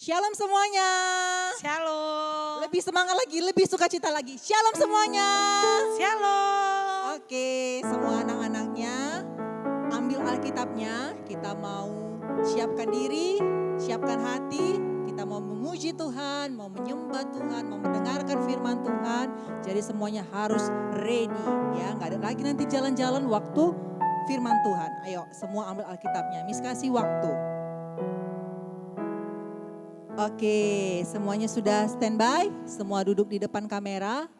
Shalom semuanya. Shalom. Lebih semangat lagi, lebih sukacita lagi. Shalom semuanya. Shalom. Oke, semua anak-anaknya ambil Alkitabnya. Kita mau siapkan diri, siapkan hati. Kita mau memuji Tuhan, mau menyembah Tuhan, mau mendengarkan firman Tuhan. Jadi semuanya harus ready ya. Gak ada lagi nanti jalan-jalan waktu firman Tuhan. Ayo semua ambil Alkitabnya. Miss kasih waktu. Oke, semuanya sudah standby, semua duduk di depan kamera.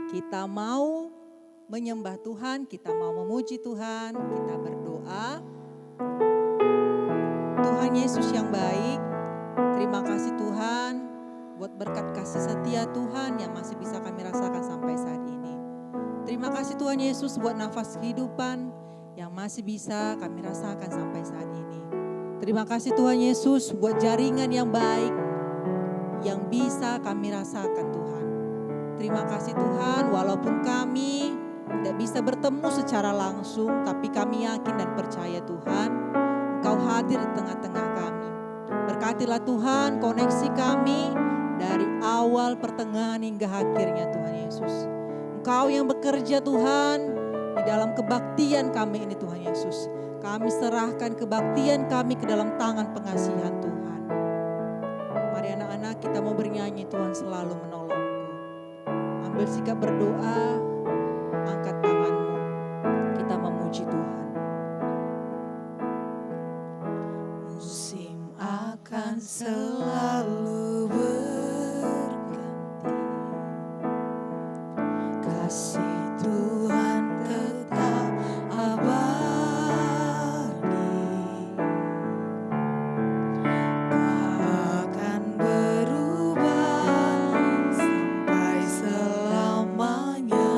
Kita mau menyembah Tuhan, kita mau memuji Tuhan, kita berdoa. Tuhan Yesus yang baik, terima kasih Tuhan buat berkat kasih setia Tuhan yang masih bisa kami rasakan sampai saat ini. Terima kasih Tuhan Yesus buat nafas kehidupan yang masih bisa kami rasakan sampai saat ini. Terima kasih Tuhan Yesus buat jaringan yang baik yang bisa kami rasakan Tuhan. Terima kasih Tuhan, walaupun kami tidak bisa bertemu secara langsung, tapi kami yakin dan percaya Tuhan, Engkau hadir di tengah-tengah kami. Berkatilah Tuhan koneksi kami dari awal, pertengahan hingga akhirnya Tuhan Yesus. Engkau yang bekerja Tuhan di dalam kebaktian kami ini Tuhan Yesus. Kami serahkan kebaktian kami ke dalam tangan pengasihan Tuhan. Mari anak-anak kita mau bernyanyi, Tuhan selalu menolongku. Ambil sikap berdoa, angkat tanganmu, kita memuji Tuhan. Musim akan selalu berganti, kasih Tuhan tetap abadi. Takkan berubah sampai selamanya,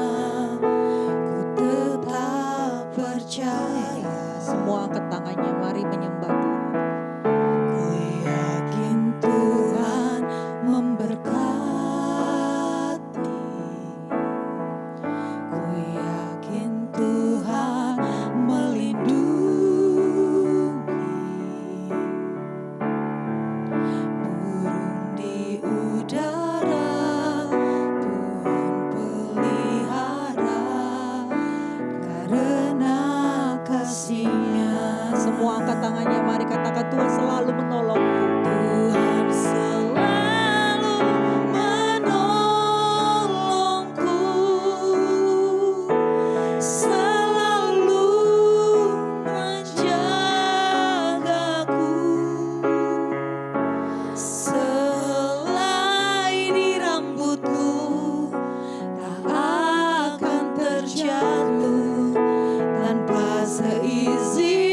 ku tetap percaya. Semua angkat tangannya, mari menyembah Tuhan. Ku yakin Tuhan memberkati, ku yakin Tuhan melindungi. Burung di udara Tuhan pelihara, karena kasih-Nya. Semua angkat tangannya, mari katakan Tuhan selalu menolongku. Tuhan selalu menolongku, selalu menjagaku. Selai di rambutku tak akan terjatuh tanpa seizinmu.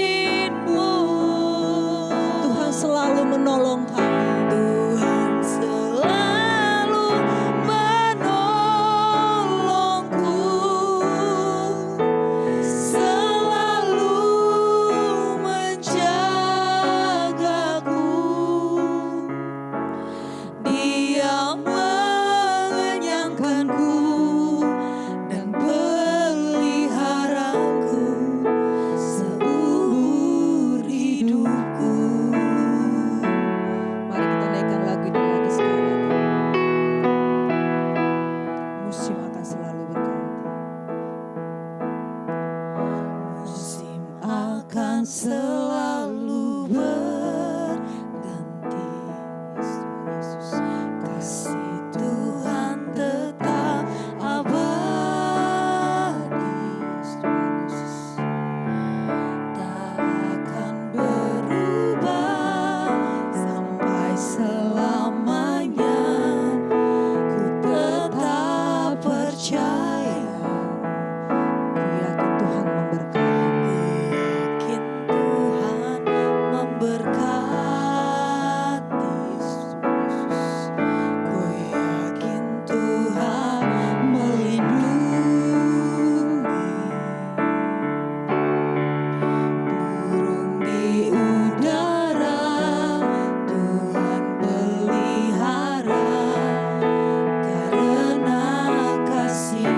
Tuhan selalu menolong kami. Tuhan selalu menolongku, selalu menjagaku. Dia mengenyangkanku dan peliharaku seumur hidupku. Mari kita naikkan lagu ini lagi sekali lagi. Musim akan selalu berganti. Musim akan selalu berganti, Yesus. kasih Tuhan tetap abadi. Tak akan berubah sampai selamanya, ku tetap percaya. Ku yakin Tuhan memberkati. Yakin Tuhan memberkati. Ku yakin Tuhan melindungi. Burung di udara Tuhan pelihara, karena kasih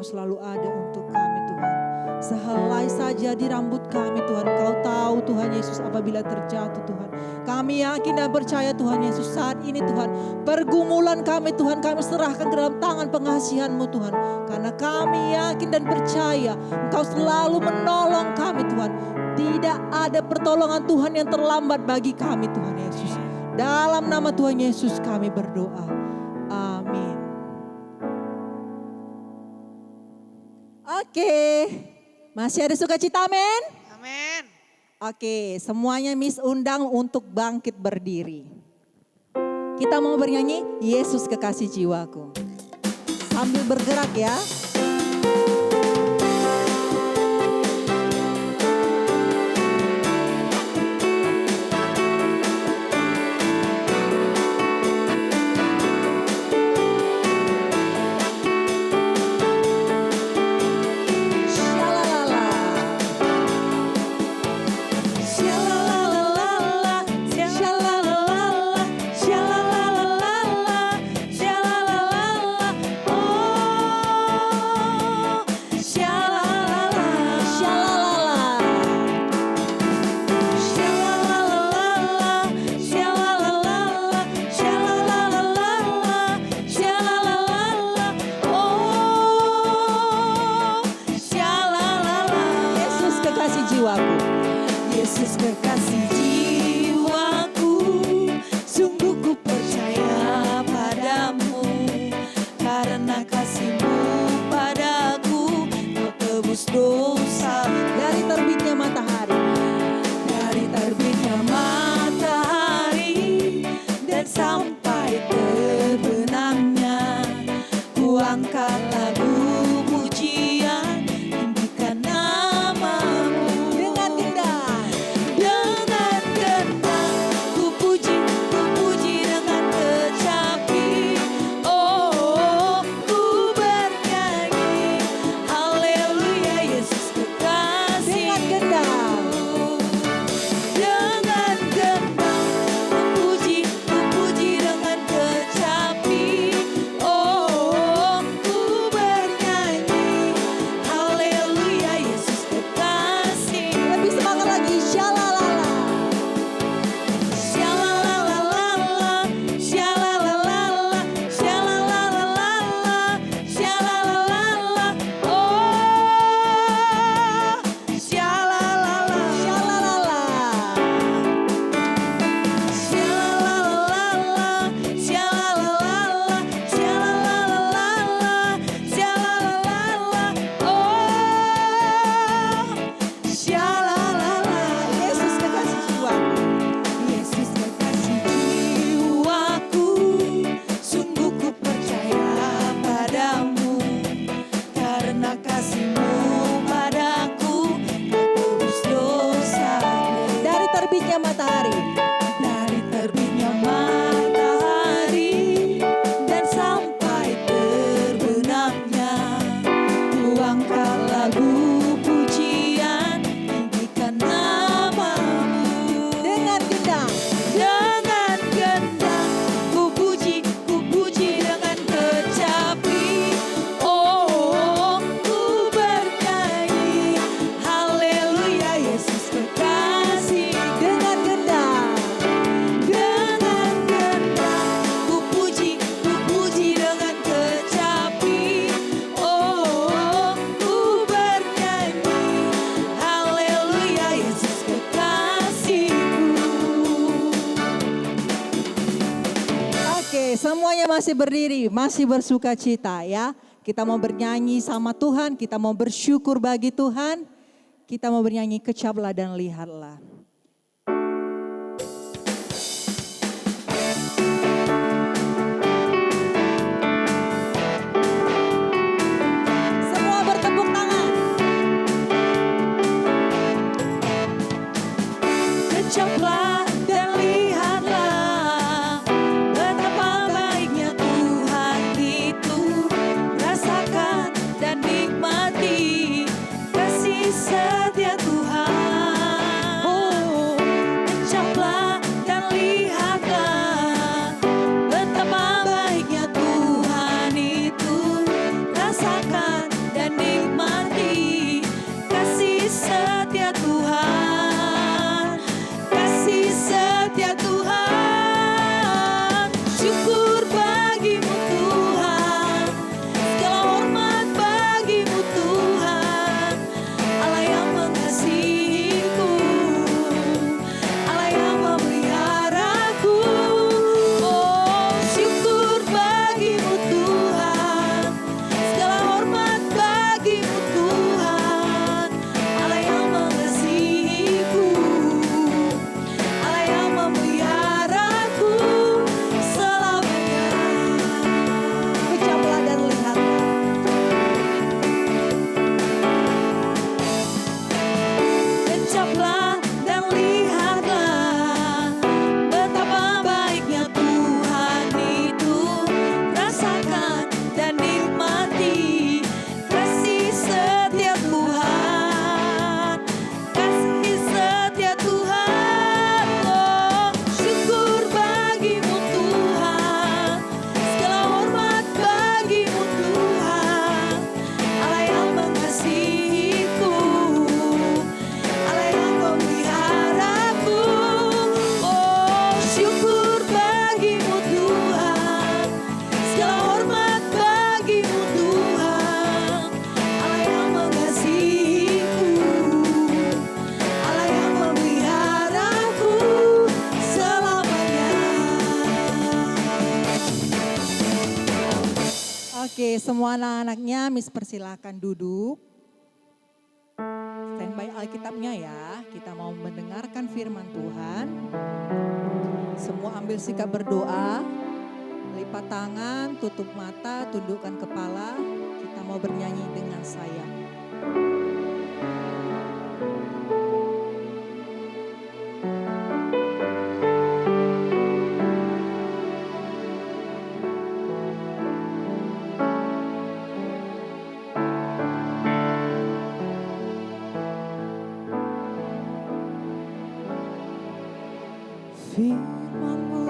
Engkau selalu ada untuk kami Tuhan. Sehelai saja di rambut kami Tuhan, Engkau tahu Tuhan Yesus apabila terjatuh Tuhan. Kami yakin dan percaya Tuhan Yesus saat ini Tuhan, pergumulan kami Tuhan kami serahkan ke dalam tangan pengasihan-Mu Tuhan. Karena kami yakin dan percaya Engkau selalu menolong kami Tuhan. Tidak ada pertolongan Tuhan yang terlambat bagi kami Tuhan Yesus. Dalam nama Tuhan Yesus kami berdoa. Amin. Oke. Masih ada sukacita, amin? Amin. Oke, semuanya Miss undang untuk bangkit berdiri. Kita mau bernyanyi Yesus kekasih jiwaku. Sambil bergerak ya. Yesus kekasih jiwaku, sungguh ku percaya padamu. Karena kasih-Mu padaku, Kau tebus dosa. Dari terbitnya matahari, dari terbitnya matahari dan sampai terbenamnya, ku angkat lagu pujian, tinggikan nama-Mu. Dengan gendang ku puji dengan kecapi. Oh, ku bernyanyi haleluya Yesus kekasih. dengan gendang. Dengan gendang ku puji dengan kecapi. Oh, ku bernyanyi haleluya Yesus kekasih. Lebih semangat lagi, syalalala. Shalalalala, shalalalala, shalalalala, shalalalala. Oh, shalalala, Syalalala. shalalala, shalalala, shalalala, shalalala. Oh, shalalala. Yesus kekasih jiwaku. Yesus kekasih jiwaku, sungguh ku percaya padamu. Karena kasih-Mu padaku, Kau tebus dosaku. Dari terbitnya matahari, Dari terbitnya matahari dan sampai terbenamnya, ku angkat lagu pujian, tinggikan nama-Mu. dengan gendang. Dengan gendang ku puji dengan kecapi. Oh, ku bernyanyi haleluya Yesus kekasih. Dengan gendang. Dengan gendang ku puji dengan kecapi. Oh, ku bernyanyi haleluya Yesus kekasihku. Oke, semuanya masih berdiri, masih bersuka cita ya. Kita mau bernyanyi sama Tuhan, kita mau bersyukur bagi Tuhan. Kita mau bernyanyi kecaplah dan lihatlah. Semua bertepuk tangan. Kecaplah dan lihatlah betapa baiknya Tuhan itu. Rasakan dan nikmati kasih setia Tuhan. Oh, Oke, semua anak-anaknya Miss persilahkan duduk. Standby Alkitabnya ya, kita mau mendengarkan firman Tuhan. Semua ambil sikap berdoa, lipat tangan, tutup mata, tundukkan kepala. Kita mau bernyanyi dengan saya. Firman-Mu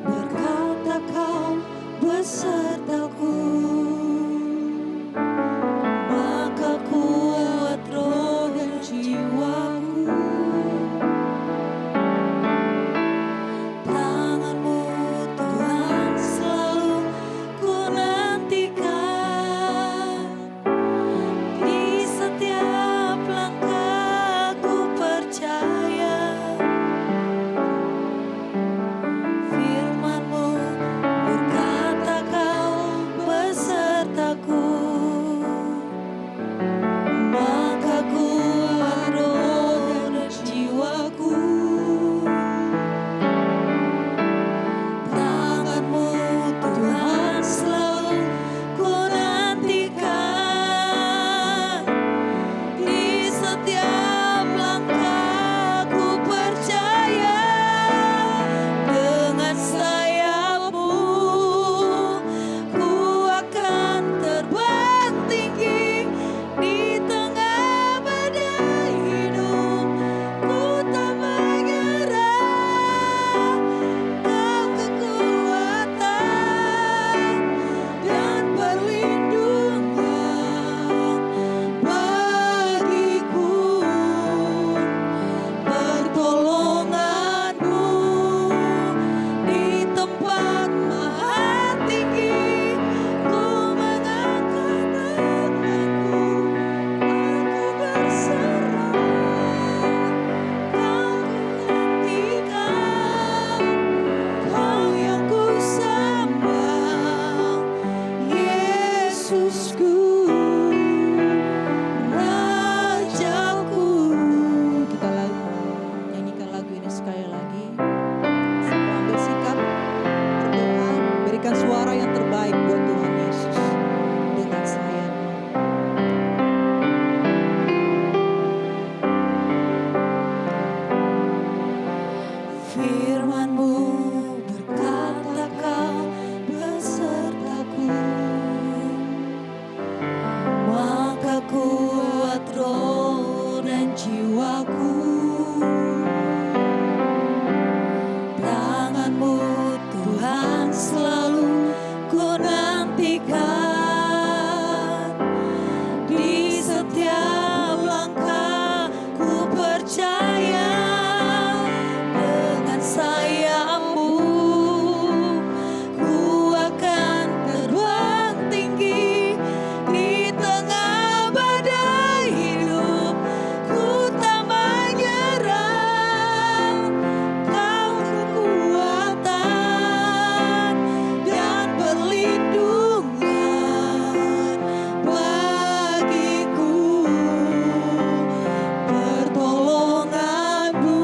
berkata Kau besertaku, maka kuat roh dan jiwaku. Tangan-Mu Tuhan selalu ku nantikan, di setiap langkah ku percaya. Firman-Mu berkata Kau besertaku, maka kuat roh dan jiwaku. Tangan-Mu Tuhan selalu ku nantikan, di setiap langkah ku percaya. Dengan sayap-Mu ku akan terbang tinggi, di tengah badai hidup ku tak menyerah. Kau kekuatan dan perlindungan bagiku, pertolongan-Mu di tempat maha tinggi. Ku mengangkat tanganku, aku berserah. Kau kuhentikan, Kau yang ku sembah, Yesusku, Rajaku. Kita nyanyikan lagu ini sekali lagi. Semua ambil sikap berdoa, berikan suara yang terbaik buat Tuhan Yesus dengan saya. Firman-Mu berkata Kau besertaku, maka kuat roh dan jiwaku. Tangan-Mu Tuhan selalu ku nantikan, di setiap langkah ku percaya. Dengan sayap-Mu ku akan terbang tinggi, di tengah badai hidup ku tak menyerah. Kau kekuatan dan perlindungan bagiku, pertolongan-Mu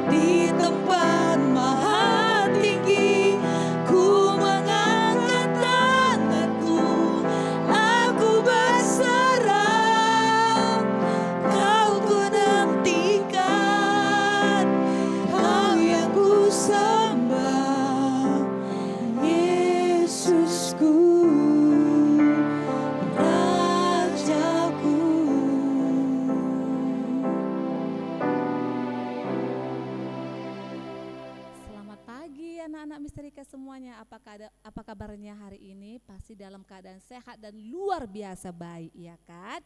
di tempat maha tinggi. Ku mengangkat tanganku, aku berserah. Kau ku nantikan, Kau yang ku sembah, Yesusku, Rajaku. Selamat pagi anak-anak Misterika semuanya. Apa kabarnya hari ini? Pasti dalam keadaan sehat dan luar biasa baik, ya kan?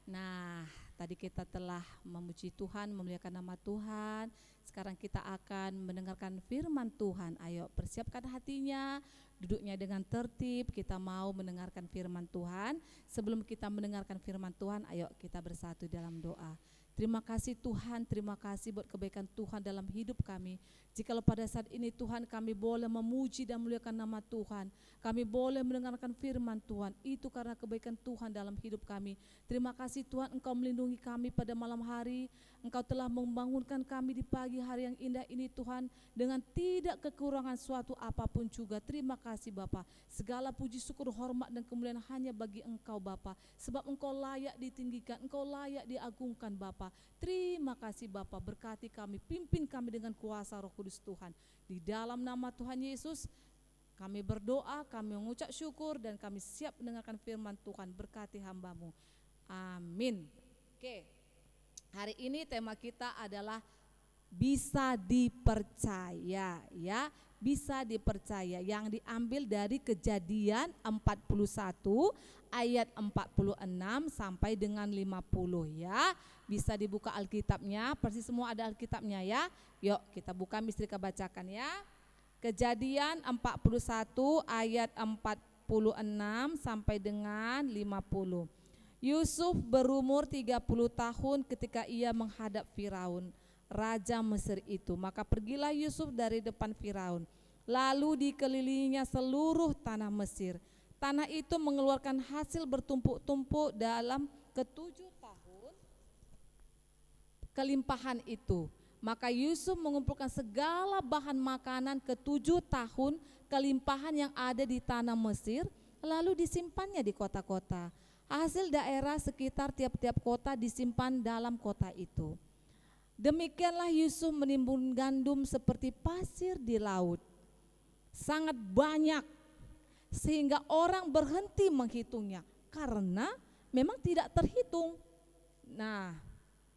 Nah, tadi kita telah memuji Tuhan, memuliakan nama Tuhan. Sekarang kita akan mendengarkan firman Tuhan. Ayo persiapkan hatinya, duduknya dengan tertib. Kita mau mendengarkan firman Tuhan. Sebelum kita mendengarkan firman Tuhan, ayo kita bersatu dalam doa. Terima kasih Tuhan, terima kasih buat kebaikan Tuhan dalam hidup kami. Jikalau pada saat ini Tuhan kami boleh memuji dan memuliakan nama Tuhan, kami boleh mendengarkan firman Tuhan, itu karena kebaikan Tuhan dalam hidup kami. Terima kasih Tuhan, Engkau melindungi kami pada malam hari, Engkau telah membangunkan kami di pagi hari yang indah ini Tuhan, dengan tidak kekurangan suatu apapun juga. Terima kasih Bapa. Segala puji syukur hormat dan kemuliaan hanya bagi Engkau Bapa, sebab Engkau layak ditinggikan, Engkau layak diagungkan Bapa. Terima kasih Bapa, berkati kami, pimpin kami dengan kuasa Roh Kudus Tuhan. Di dalam nama Tuhan Yesus kami berdoa, kami mengucap syukur, dan kami siap mendengarkan firman Tuhan. Berkati hamba-Mu. Amin. Oke, hari ini tema kita adalah bisa dipercaya, ya, bisa dipercaya, yang diambil dari Kejadian 41 ayat 46 sampai dengan 50, ya. Bisa dibuka Alkitabnya, persis semua ada Alkitabnya, ya. Yuk kita buka, Mistrika bacakan, ya. Kejadian 41 ayat 46 sampai dengan 50. Yusuf berumur 30 tahun ketika ia menghadap Firaun, raja Mesir itu. Maka pergilah Yusuf dari depan Firaun, lalu dikelilinginya seluruh tanah Mesir. Tanah itu mengeluarkan hasil bertumpuk-tumpuk dalam ketujuh tahun kelimpahan itu. Maka Yusuf mengumpulkan segala bahan makanan ketujuh tahun kelimpahan yang ada di tanah Mesir, lalu disimpannya di kota-kota. Hasil daerah sekitar tiap-tiap kota disimpan dalam kota itu. Demikianlah Yusuf menimbun gandum seperti pasir di laut, sangat banyak, sehingga orang berhenti menghitungnya karena memang tidak terhitung. Nah,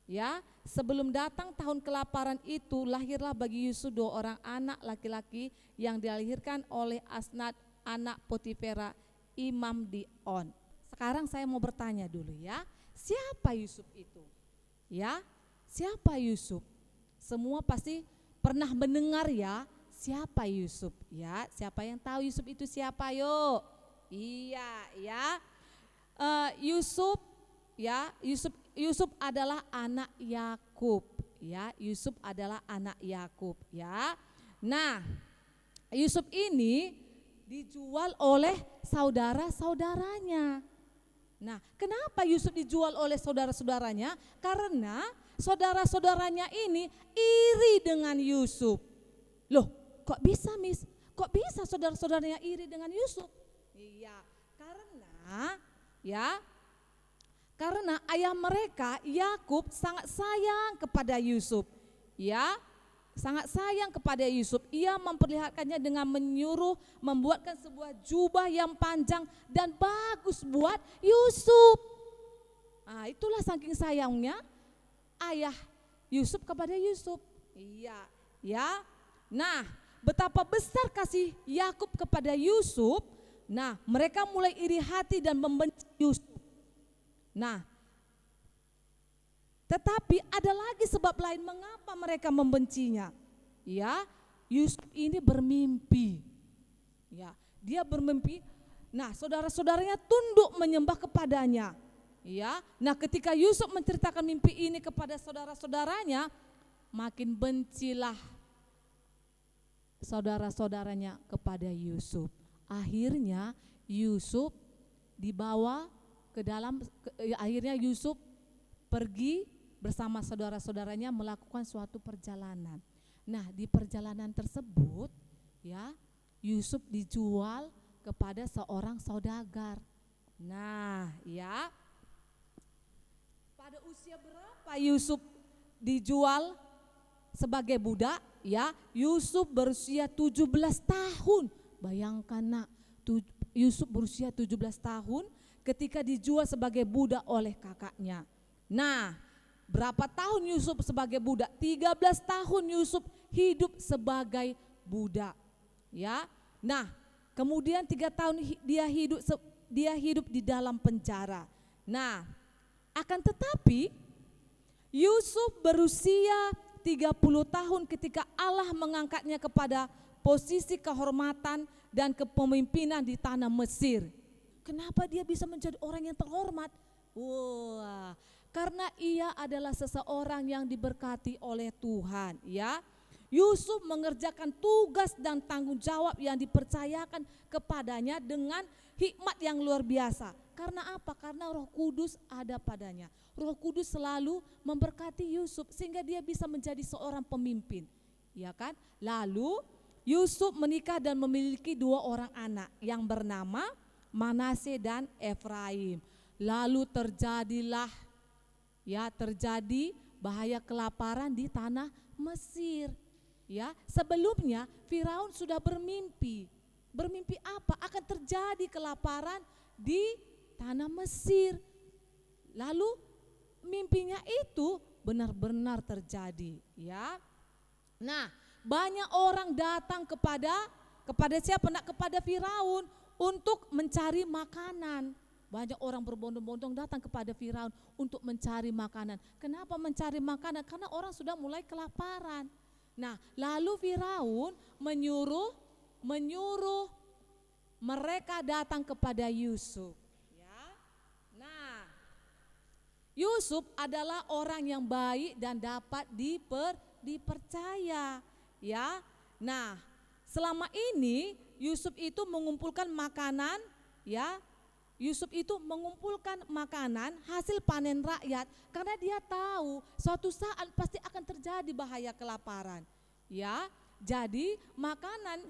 ya, sebelum datang tahun kelaparan itu, lahirlah bagi Yusuf 2 orang anak laki-laki yang dilahirkan oleh Asnat, anak Potifera, imam di On. Sekarang saya mau bertanya dulu, ya, siapa Yusuf itu? Ya, siapa Yusuf? Semua pasti pernah mendengar, ya, siapa Yusuf, ya. Siapa yang tahu Yusuf itu siapa? Yuk. Iya, ya. Yusuf, ya, Yusuf adalah anak Yakub, ya. Yusuf adalah anak Yakub, ya. Nah, Yusuf ini dijual oleh saudara-saudaranya. Nah, kenapa Yusuf dijual oleh saudara-saudaranya? Karena saudara-saudaranya ini iri dengan Yusuf. Loh, kok bisa, Miss? Kok bisa saudara-saudaranya iri dengan Yusuf? Iya, karena ayah mereka Yakub sangat sayang kepada Yusuf, ya, sangat sayang kepada Yusuf. Ia memperlihatkannya dengan menyuruh membuatkan sebuah jubah yang panjang dan bagus buat Yusuf. Nah, itulah saking sayangnya ayah Yusuf kepada Yusuf. Iya, ya. Nah, betapa besar kasih Yakub kepada Yusuf. Nah, mereka mulai iri hati dan membenci Yusuf. Nah, tetapi ada lagi sebab lain mengapa mereka membencinya. Ya, Yusuf ini bermimpi. Ya, dia bermimpi. Nah, saudara-saudaranya tunduk menyembah kepadanya. Ya, nah ketika Yusuf menceritakan mimpi ini kepada saudara-saudaranya, makin bencilah saudara-saudaranya kepada Yusuf. Akhirnya Yusuf dibawa ke dalam, akhirnya Yusuf pergi bersama saudara-saudaranya melakukan suatu perjalanan. Nah, di perjalanan tersebut, ya, Yusuf dijual kepada seorang saudagar. Nah, ya, pada usia berapa Yusuf dijual sebagai budak? Ya, Yusuf berusia 17 tahun. Bayangkan, nak, Yusuf berusia 17 tahun ketika dijual sebagai budak oleh kakaknya. Nah, berapa tahun Yusuf sebagai budak? 13 tahun Yusuf hidup sebagai budak, ya. Nah, kemudian 3 tahun dia hidup di dalam penjara. Nah, akan tetapi Yusuf berusia 30 tahun ketika Allah mengangkatnya kepada posisi kehormatan dan kepemimpinan di tanah Mesir. Kenapa dia bisa menjadi orang yang terhormat? Wah, Karena ia adalah seseorang yang diberkati oleh Tuhan, ya. Yusuf mengerjakan tugas dan tanggung jawab yang dipercayakan kepadanya dengan hikmat yang luar biasa. Karena apa? Karena Roh Kudus ada padanya. Roh Kudus selalu memberkati Yusuf sehingga dia bisa menjadi seorang pemimpin, ya kan? Lalu Yusuf menikah dan memiliki 2 orang anak yang bernama Manase dan Efraim. Lalu terjadi bahaya kelaparan di tanah Mesir. Ya, sebelumnya Firaun sudah bermimpi. Bermimpi apa? Akan terjadi kelaparan di tanah Mesir. Lalu mimpinya itu benar-benar terjadi, ya. Nah, banyak orang datang kepada siapa? Kepada Firaun untuk mencari makanan. Banyak orang berbondong-bondong datang kepada Firaun untuk mencari makanan. Kenapa mencari makanan? Karena orang sudah mulai kelaparan. Nah, lalu Firaun menyuruh mereka datang kepada Yusuf. Ya. Nah, Yusuf adalah orang yang baik dan dapat dipercaya. Ya. Nah, selama ini Yusuf itu mengumpulkan makanan, ya. Yusuf itu mengumpulkan makanan hasil panen rakyat karena dia tahu suatu saat pasti akan terjadi bahaya kelaparan. Ya, jadi makanan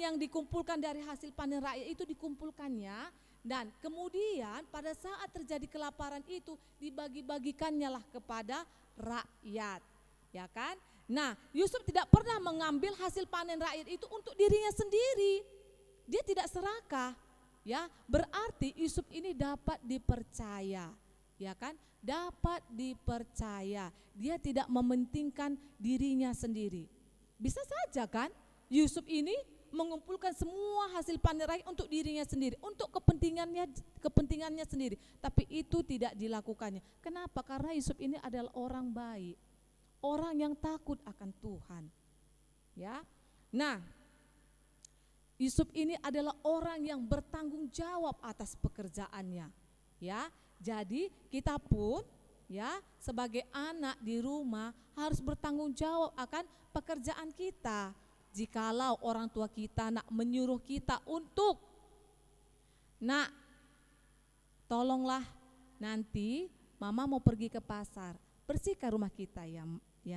yang dikumpulkan dari hasil panen rakyat itu dikumpulkannya dan kemudian pada saat terjadi kelaparan itu dibagi-bagikannya lah kepada rakyat. Ya kan? Nah, Yusuf tidak pernah mengambil hasil panen rakyat itu untuk dirinya sendiri. Dia tidak serakah. Ya, berarti Yusuf ini dapat dipercaya, ya kan? Dapat dipercaya. Dia tidak mementingkan dirinya sendiri. Bisa saja kan Yusuf ini mengumpulkan semua hasil panen rakyat untuk dirinya sendiri, untuk kepentingannya sendiri. Tapi itu tidak dilakukannya. Kenapa? Karena Yusuf ini adalah orang baik, orang yang takut akan Tuhan. Ya. Nah, Yusuf ini adalah orang yang bertanggung jawab atas pekerjaannya, ya. Jadi kita pun, ya, sebagai anak di rumah harus bertanggung jawab akan pekerjaan kita. Jikalau orang tua kita nak menyuruh kita untuk, nak, tolonglah nanti mama mau pergi ke pasar, bersihkan rumah kita ya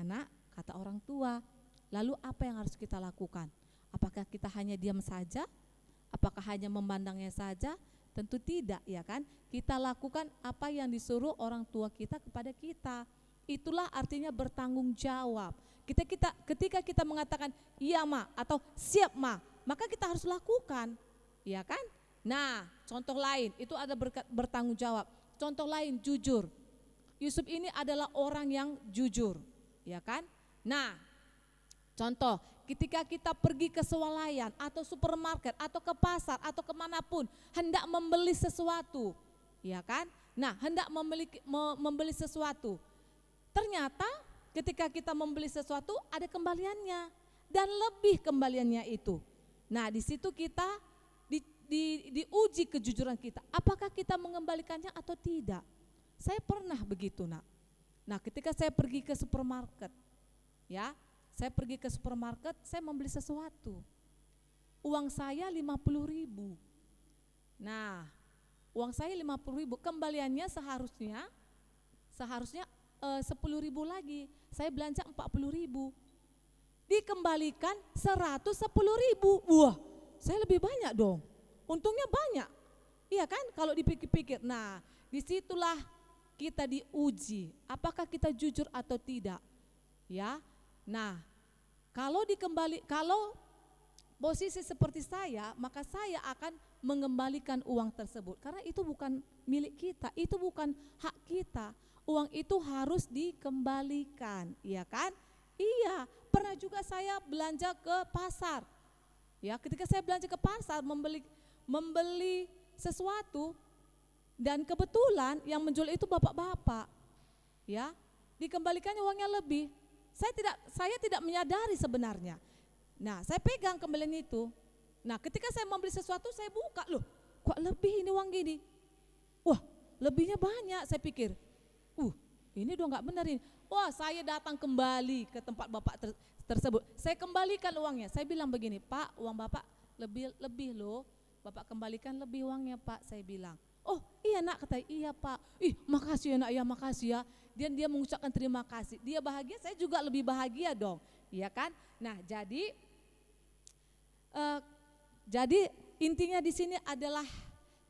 nak, kata orang tua. Lalu apa yang harus kita lakukan? Apakah kita hanya diam saja? Apakah hanya memandangnya saja? Tentu tidak, ya kan? Kita lakukan apa yang disuruh orang tua kita kepada kita. Itulah artinya bertanggung jawab. Ketika kita mengatakan iya ma atau siap ma, maka kita harus lakukan, ya kan? Nah, contoh lain itu ada bertanggung jawab. Contoh lain jujur. Yusuf ini adalah orang yang jujur, ya kan? Nah, contoh, ketika kita pergi ke swalayan atau supermarket atau ke pasar atau kemanapun hendak membeli sesuatu, ya kan? Nah, hendak membeli sesuatu, ternyata ketika kita membeli sesuatu ada kembaliannya dan lebih kembaliannya itu. Nah, di situ kita diuji kejujuran kita. Apakah kita mengembalikannya atau tidak? Saya pernah begitu, nak. Nah, ketika saya pergi ke supermarket, ya. Saya pergi ke supermarket, saya membeli sesuatu. Uang saya 50.000. Nah, uang saya 50.000, kembaliannya seharusnya 10.000 lagi. Saya belanja 40.000. Dikembalikan 110.000. Wah, saya lebih banyak dong. Untungnya banyak. Iya kan? Kalau dipikir-pikir. Nah, disitulah kita diuji. Apakah kita jujur atau tidak? Ya. Nah, kalau posisi seperti saya, maka saya akan mengembalikan uang tersebut karena itu bukan milik kita, itu bukan hak kita. Uang itu harus dikembalikan, iya kan? Iya, pernah juga saya belanja ke pasar. Ya, ketika saya belanja ke pasar membeli sesuatu dan kebetulan yang menjual itu bapak-bapak. Ya, dikembalikannya uangnya lebih. Saya tidak menyadari sebenarnya. Nah, saya pegang kembalian itu. Nah, ketika saya membeli sesuatu, saya buka, loh, kok lebih ini uang gini? Wah, lebihnya banyak, saya pikir. Ini udah nggak benar ini. Wah, saya datang kembali ke tempat bapak tersebut. Saya kembalikan uangnya. Saya bilang begini, Pak, uang bapak lebih loh. Bapak kembalikan lebih uangnya, Pak. Saya bilang. Oh iya nak, kata iya Pak. Makasih ya nak, ya makasih ya. Dia mengucapkan terima kasih. Dia bahagia, saya juga lebih bahagia dong. Iya kan? Nah jadi intinya di sini adalah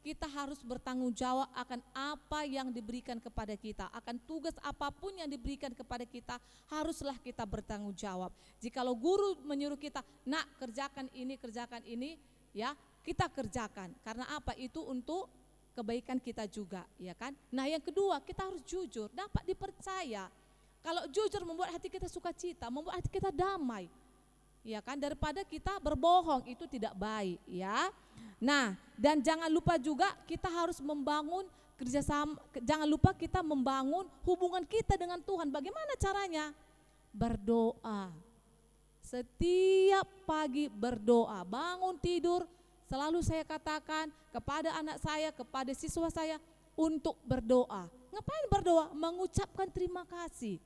kita harus bertanggung jawab akan apa yang diberikan kepada kita, akan tugas apapun yang diberikan kepada kita, haruslah kita bertanggung jawab. Jikalau guru menyuruh kita, nak kerjakan ini, ya kita kerjakan. Karena apa? Itu untuk kebaikan kita juga, ya kan? Nah yang kedua, kita harus jujur, dapat dipercaya. Kalau jujur membuat hati kita sukacita, membuat hati kita damai, ya kan? Daripada kita berbohong, itu tidak baik, ya. Nah, dan jangan lupa juga kita harus membangun kerjasama, jangan lupa kita membangun hubungan kita dengan Tuhan. Bagaimana caranya? Berdoa. Setiap pagi berdoa, bangun tidur, selalu saya katakan kepada anak saya, kepada siswa saya untuk berdoa. Ngapain berdoa? Mengucapkan terima kasih.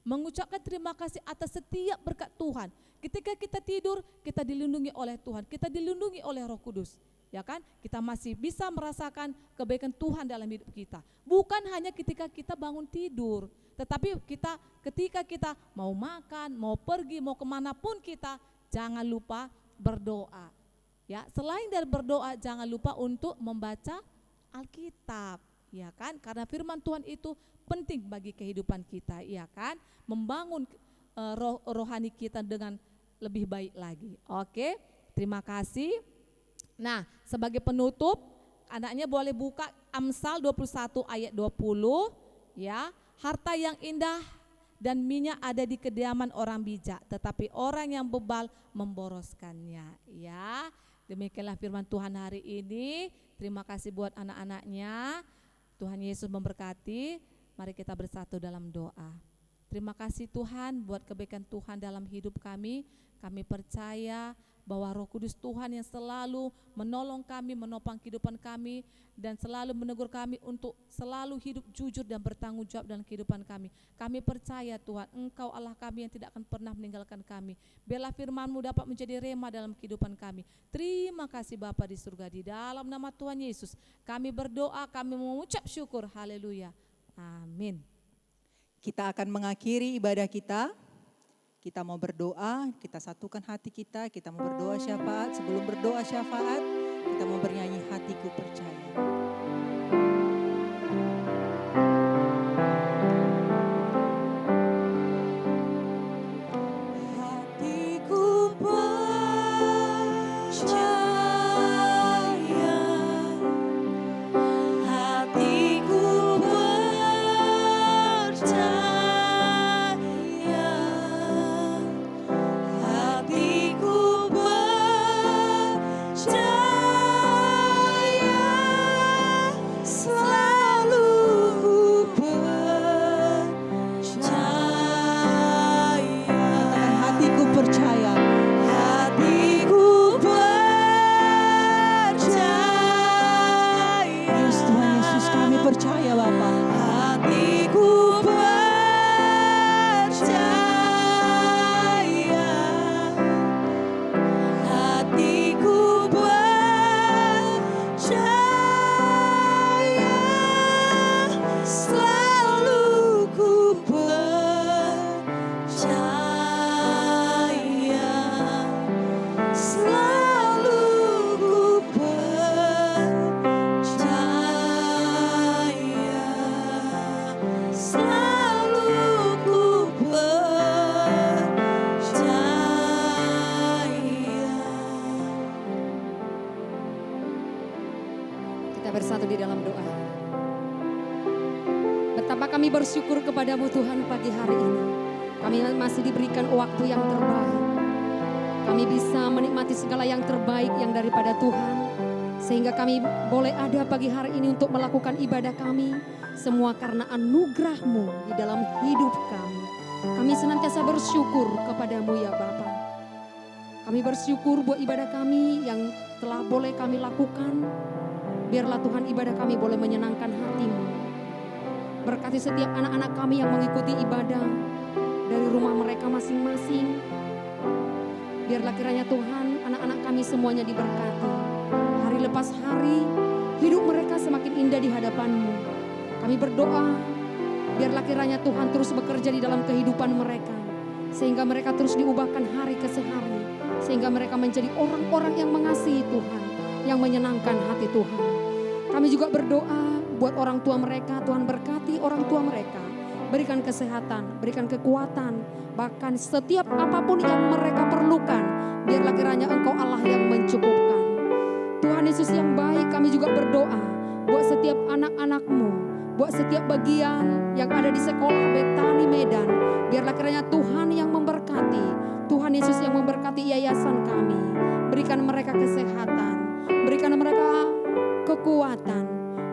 Mengucapkan terima kasih atas setiap berkat Tuhan. Ketika kita tidur, kita dilindungi oleh Tuhan, kita dilindungi oleh Roh Kudus. Ya kan? Kita masih bisa merasakan kebaikan Tuhan dalam hidup kita. Bukan hanya ketika kita bangun tidur, tetapi ketika kita mau makan, mau pergi, mau kemanapun kita, jangan lupa berdoa. Ya, selain dari berdoa, jangan lupa untuk membaca Alkitab, ya kan? Karena firman Tuhan itu penting bagi kehidupan kita, ya kan? Membangun rohani kita dengan lebih baik lagi. Oke, terima kasih. Nah, sebagai penutup, anaknya boleh buka Amsal 21 ayat 20, ya. Harta yang indah dan minyak ada di kediaman orang bijak, tetapi orang yang bebal memboroskannya, ya. Demikianlah firman Tuhan hari ini. Terima kasih buat anak-anaknya. Tuhan Yesus memberkati. Mari kita bersatu dalam doa. Terima kasih Tuhan buat kebaikan Tuhan dalam hidup kami. Kami percaya bahwa Roh Kudus Tuhan yang selalu menolong kami, menopang kehidupan kami, dan selalu menegur kami untuk selalu hidup jujur dan bertanggung jawab dalam kehidupan kami. Kami percaya Tuhan, Engkau Allah kami yang tidak akan pernah meninggalkan kami. Biarlah firman-Mu dapat menjadi rema dalam kehidupan kami. Terima kasih Bapa di surga, di dalam nama Tuhan Yesus kami berdoa, kami mengucap syukur. Haleluya, amin. Kita akan mengakhiri ibadah kita. Kita mau berdoa, kita satukan hati kita mau berdoa syafaat. Sebelum berdoa syafaat, kita mau bernyanyi Hatiku Percaya. Hatiku percaya, hatiku percaya. Percaya Bapa. Hatiku percaya, hatiku percaya, selalu ku percaya, selalu ku bersatu di dalam doa. Betapa kami bersyukur kepadamu Tuhan pagi hari ini. Kami masih diberikan waktu yang terbaik. Kami bisa menikmati segala yang terbaik yang daripada Tuhan. Sehingga kami boleh ada pagi hari ini untuk melakukan ibadah kami. Semua karena anugerah-Mu di dalam hidup kami. Kami senantiasa bersyukur kepadamu ya Bapa. Kami bersyukur buat ibadah kami yang telah boleh kami lakukan. Biarlah Tuhan ibadah kami boleh menyenangkan hati-Mu. Berkati setiap anak-anak kami yang mengikuti ibadah dari rumah mereka masing-masing. Biarlah kiranya Tuhan, anak-anak kami semuanya diberkati. Hari lepas hari, hidup mereka semakin indah di hadapan-Mu. Kami berdoa, biarlah kiranya Tuhan terus bekerja di dalam kehidupan mereka, sehingga mereka terus diubahkan hari ke hari, sehingga mereka menjadi orang-orang yang mengasihi Tuhan, yang menyenangkan hati Tuhan. Kami juga berdoa buat orang tua mereka, Tuhan berkati orang tua mereka, berikan kesehatan, berikan kekuatan, bahkan setiap apapun yang mereka perlukan, biarlah kiranya Engkau Allah yang mencukupkan. Tuhan Yesus yang baik, kami juga berdoa buat setiap anak-anak-Mu, buat setiap bagian yang ada di sekolah Betani Medan, biarlah kiranya Tuhan yang memberkati, Tuhan Yesus yang memberkati yayasan kami, berikan mereka kesehatan, berikan mereka kekuatan,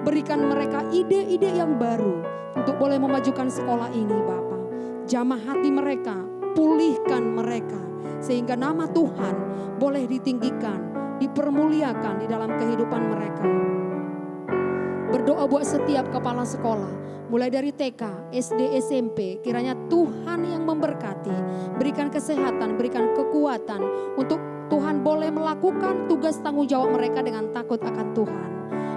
berikan mereka ide-ide yang baru untuk boleh memajukan sekolah ini Bapa. Jamah hati mereka, pulihkan mereka, sehingga nama Tuhan boleh ditinggikan, dipermuliakan di dalam kehidupan mereka. Berdoa buat setiap kepala sekolah, mulai dari TK, SD, SMP, kiranya Tuhan yang memberkati, berikan kesehatan, berikan kekuatan untuk Tuhan boleh melakukan tugas tanggung jawab mereka dengan takut akan Tuhan.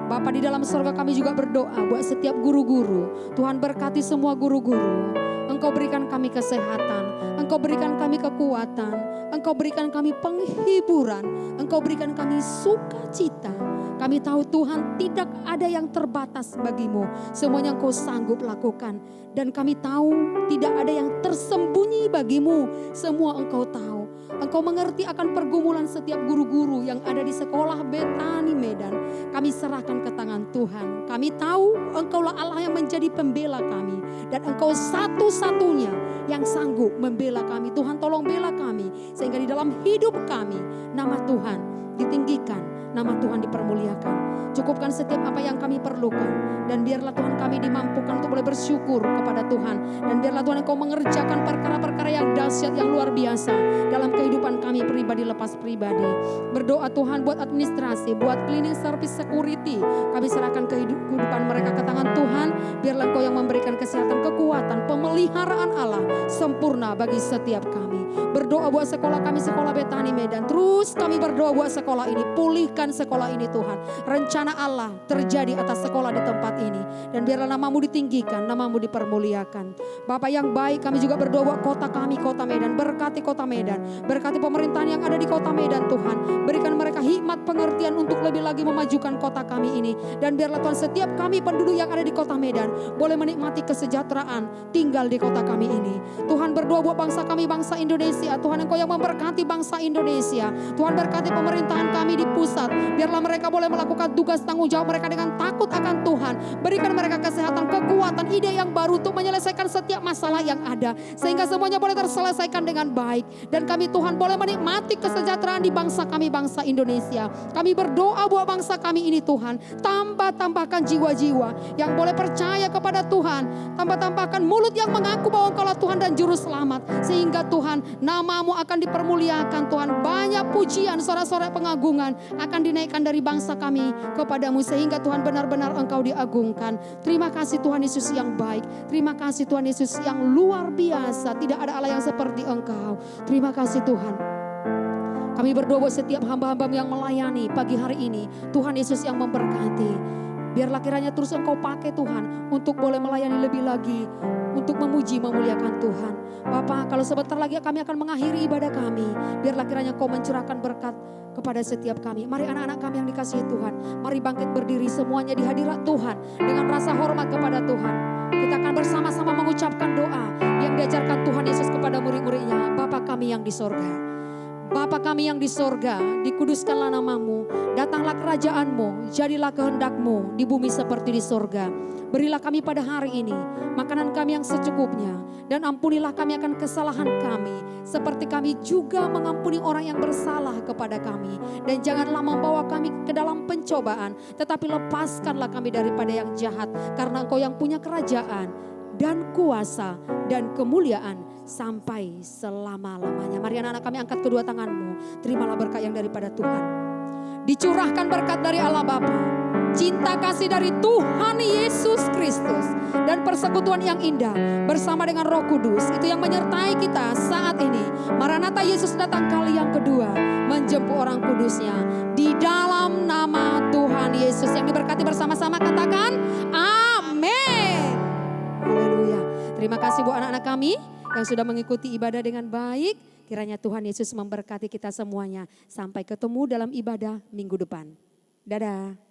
Bapa di dalam surga, kami juga berdoa buat setiap guru-guru. Tuhan berkati semua guru-guru. Engkau berikan kami kesehatan, Engkau berikan kami kekuatan, Engkau berikan kami penghiburan, Engkau berikan kami sukacita. Kami tahu Tuhan tidak ada yang terbatas bagimu. Semuanya Engkau sanggup lakukan. Dan kami tahu tidak ada yang tersembunyi bagimu. Semua Engkau tahu. Engkau mengerti akan pergumulan setiap guru-guru yang ada di sekolah Betani Medan. Kami serahkan ke tangan Tuhan. Kami tahu Engkaulah Allah yang menjadi pembela kami. Dan Engkau satu-satunya yang sanggup membela kami. Tuhan tolong bela kami. Sehingga di dalam hidup kami nama Tuhan ditinggikan, nama Tuhan dipermuliakan. Cukupkan setiap apa yang kami perlukan. Dan biarlah Tuhan kami dimampukan untuk boleh bersyukur kepada Tuhan. Dan biarlah Tuhan Engkau mengerjakan perkara-perkara yang dahsyat, yang luar biasa dalam kehidupan kami pribadi lepas pribadi. Berdoa Tuhan buat administrasi, buat cleaning service security. Kami serahkan kehidupan mereka ke tangan Tuhan. Biarlah Engkau yang memberikan kesehatan, kekuatan, pemeliharaan Allah sempurna bagi setiap kami. Berdoa buat sekolah kami, sekolah Betani Medan. Terus kami berdoa buat sekolah ini. Pulihkan sekolah ini Tuhan. Rencana Allah terjadi atas sekolah di tempat ini. Dan biarlah nama-Mu ditinggikan, nama-Mu dipermuliakan. Bapak yang baik, kami juga berdoa buat kota kami, kota Medan. Berkati kota Medan. Berkati pemerintahan yang ada di kota Medan Tuhan. Berikan mereka hikmat pengertian untuk lebih lagi memajukan kota kami ini. Dan biarlah Tuhan setiap kami penduduk yang ada di kota Medan boleh menikmati kesejahteraan tinggal di kota kami ini. Tuhan berdoa buat bangsa kami, bangsa Indonesia. Tuhan Engkau yang memberkati bangsa Indonesia. Tuhan berkati pemerintahan kami di pusat. Biarlah mereka boleh melakukan tugas tanggung jawab mereka dengan takut akan Tuhan. Berikan mereka kesehatan, kekuatan, ide yang baru untuk menyelesaikan setiap masalah yang ada. Sehingga semuanya boleh terselesaikan dengan baik. Dan kami Tuhan boleh menikmati kesejahteraan di bangsa kami, bangsa Indonesia. Kami berdoa buat bangsa kami ini Tuhan. Tambahkan jiwa-jiwa yang boleh percaya kepada Tuhan. Tambahkan mulut yang mengaku bahwa Engkaulah Tuhan dan Juru Selamat. Sehingga Tuhan nama-Mu akan dipermuliakan Tuhan. Banyak pujian, sorak-sorak pengagungan akan dinaikkan dari bangsa kami kepada-Mu. Sehingga Tuhan benar-benar Engkau diagungkan. Terima kasih Tuhan Yesus yang baik. Terima kasih Tuhan Yesus yang luar biasa. Tidak ada Allah yang seperti Engkau. Terima kasih Tuhan. Kami berdoa buat setiap hamba-hamba yang melayani pagi hari ini. Tuhan Yesus yang memberkati. Biarlah kiranya terus Engkau pakai Tuhan untuk boleh melayani lebih lagi. Untuk memuji, memuliakan Tuhan. Bapak, kalau sebentar lagi kami akan mengakhiri ibadah kami. Biarlah kiranya Engkau mencurahkan berkat kepada setiap kami. Mari anak-anak kami yang dikasihi Tuhan. Mari bangkit berdiri semuanya di hadirat Tuhan. Dengan rasa hormat kepada Tuhan. Kita akan bersama-sama mengucapkan doa yang diajarkan Tuhan Yesus kepada murid-muridnya. Bapa kami yang di sorga. Bapa kami yang di sorga, dikuduskanlah nama-Mu, datanglah kerajaan-Mu, jadilah kehendak-Mu di bumi seperti di sorga. Berilah kami pada hari ini makanan kami yang secukupnya, dan ampunilah kami akan kesalahan kami, seperti kami juga mengampuni orang yang bersalah kepada kami. Dan janganlah membawa kami ke dalam pencobaan, tetapi lepaskanlah kami daripada yang jahat, karena Engkau yang punya kerajaan dan kuasa dan kemuliaan sampai selama-lamanya. Mari anak-anak kami angkat kedua tanganmu. Terimalah berkat yang daripada Tuhan. Dicurahkan berkat dari Allah Bapa, cinta kasih dari Tuhan Yesus Kristus dan persekutuan yang indah bersama dengan Roh Kudus itu yang menyertai kita saat ini. Maranatha, Yesus datang kali yang kedua menjemput orang kudusnya. Di dalam nama Tuhan Yesus yang diberkati bersama-sama katakan amin. Haleluya. Terima kasih buat anak-anak kami yang sudah mengikuti ibadah dengan baik. Kiranya Tuhan Yesus memberkati kita semuanya. Sampai ketemu dalam ibadah minggu depan. Dadah.